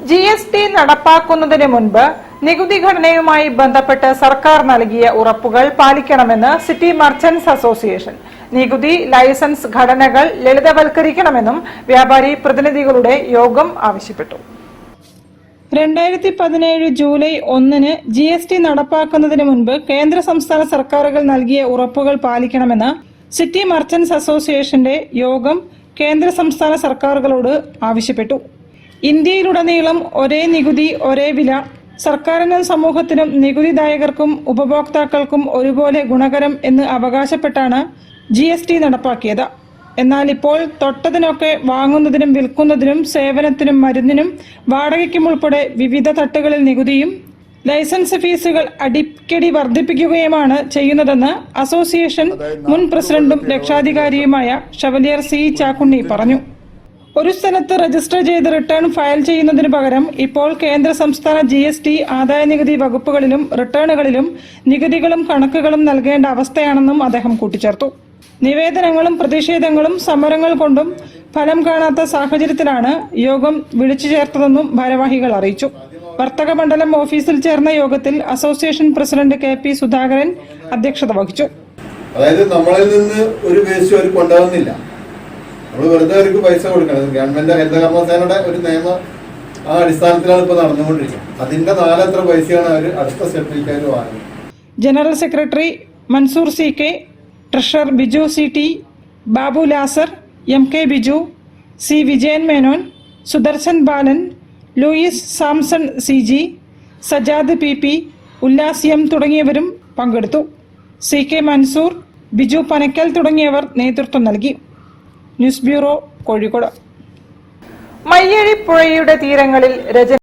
GST നടപ്പാക്കുന്നതിന് മുൻപ് നികുതി ഘടനയുമായി ബന്ധപ്പെട്ട് സർക്കാർ നൽകിയ ഉറപ്പുകൾ പാലിക്കണമെന്ന് സിറ്റി മർച്ചന്റ്സ് അസോസിയേഷൻ. നികുതി ലൈസൻസ് ഘടനകൾ ലളിതവൽക്കരിക്കണമെന്നും വ്യാപാരി പ്രതിനിധികളുടെ യോഗം ആവശ്യപ്പെട്ടു. 2017 ജൂലൈ 1 GST നടപ്പാക്കുന്നതിന് മുൻപ് കേന്ദ്ര സംസ്ഥാന സർക്കാരുകൾ നൽകിയ ഉറപ്പുകൾ പാലിക്കണമെന്ന് സിറ്റി മർച്ചന്റ്സ് അസോസിയേഷന്റെ യോഗം കേന്ദ്ര സംസ്ഥാന സർക്കാരുകളോട് ആവശ്യപ്പെട്ടു. ഇന്ത്യയിലുടനീളം ഒരേ നികുതി ഒരേ വില, സർക്കാരിനും സമൂഹത്തിനും നികുതിദായകർക്കും ഉപഭോക്താക്കൾക്കും ഒരുപോലെ ഗുണകരം എന്ന് അവകാശപ്പെട്ടാണ് GST നടപ്പാക്കിയത്. എന്നാൽ ഇപ്പോൾ തൊട്ടതിനൊക്കെ വാങ്ങുന്നതിനും വിൽക്കുന്നതിനും സേവനത്തിനും മരുന്നിനും വാടകയ്ക്കും ഉൾപ്പെടെ വിവിധ തട്ടുകളിൽ നികുതിയും ലൈസൻസ് ഫീസുകൾ അടിക്കടി വർദ്ധിപ്പിക്കുകയുമാണ് ചെയ്യുന്നതെന്ന് അസോസിയേഷൻ മുൻ പ്രസിഡന്റും രക്ഷാധികാരിയുമായ ഷവലിയർ C. ചാക്കുണ്ണി പറഞ്ഞു. ഒരു സ്ഥലത്ത് രജിസ്റ്റർ ചെയ്ത് റിട്ടേൺ ഫയൽ ചെയ്യുന്നതിന് പകരം ഇപ്പോൾ കേന്ദ്ര സംസ്ഥാന GST ആദായനികുതി വകുപ്പുകളിലും റിട്ടേണുകളിലും നികുതികളും കണക്കുകളും നൽകേണ്ട അവസ്ഥയാണെന്നും അദ്ദേഹം കൂട്ടിച്ചേർത്തു. നിവേദനങ്ങളും പ്രതിഷേധങ്ങളും സമരങ്ങൾ കൊണ്ടും ഫലം കാണാത്ത സാഹചര്യത്തിലാണ് യോഗം വിളിച്ചു ചേർത്തതെന്നും ഭാരവാഹികൾ അറിയിച്ചു. വർത്തക മണ്ഡലം ഓഫീസിൽ ചേർന്ന യോഗത്തിൽ അസോസിയേഷൻ പ്രസിഡന്റ് KP സുധാകരൻ അധ്യക്ഷത വഹിച്ചു. അതായത് നമ്മളിൽ നിന്ന് ഒരു വേസ്റ്റ് അവർ കൊണ്ടുപോകുന്നില്ല, നമ്മൾ വെറുതെ അവർക്ക് പൈസ കൊടുക്കണം. ഗവൺമെന്റ് ഹരിതകർമ്മസേനയുടെ ഒരു നിയമ ആ അടിസ്ഥാനത്തിലാണ് ഇപ്പോൾ നടന്നുകൊണ്ടിരിക്കുന്നത്. അതിന്റെ 4 എത്ര പൈസയാണ് അവർ അടുത്ത സ്റ്റെപ്പിലേക്ക് വാങ്ങുന്നത്. General secretary Mansoor CK, treasurer Biju CT, Babu Lazar, MK Biju, C. Vijayan Menon, Sudarshan Balan, Louis Samson CG, Sajad PP, Ullas M തുടങ്ങിയവരും പങ്കെടുത്തു. CK മൻസൂർ, ബിജു പനക്കൽ തുടങ്ങിയവർ നേതൃത്വം നൽകി. News bureau, Kozhikode. മയ്യഴി പുഴയുടെ തീരങ്ങളിൽ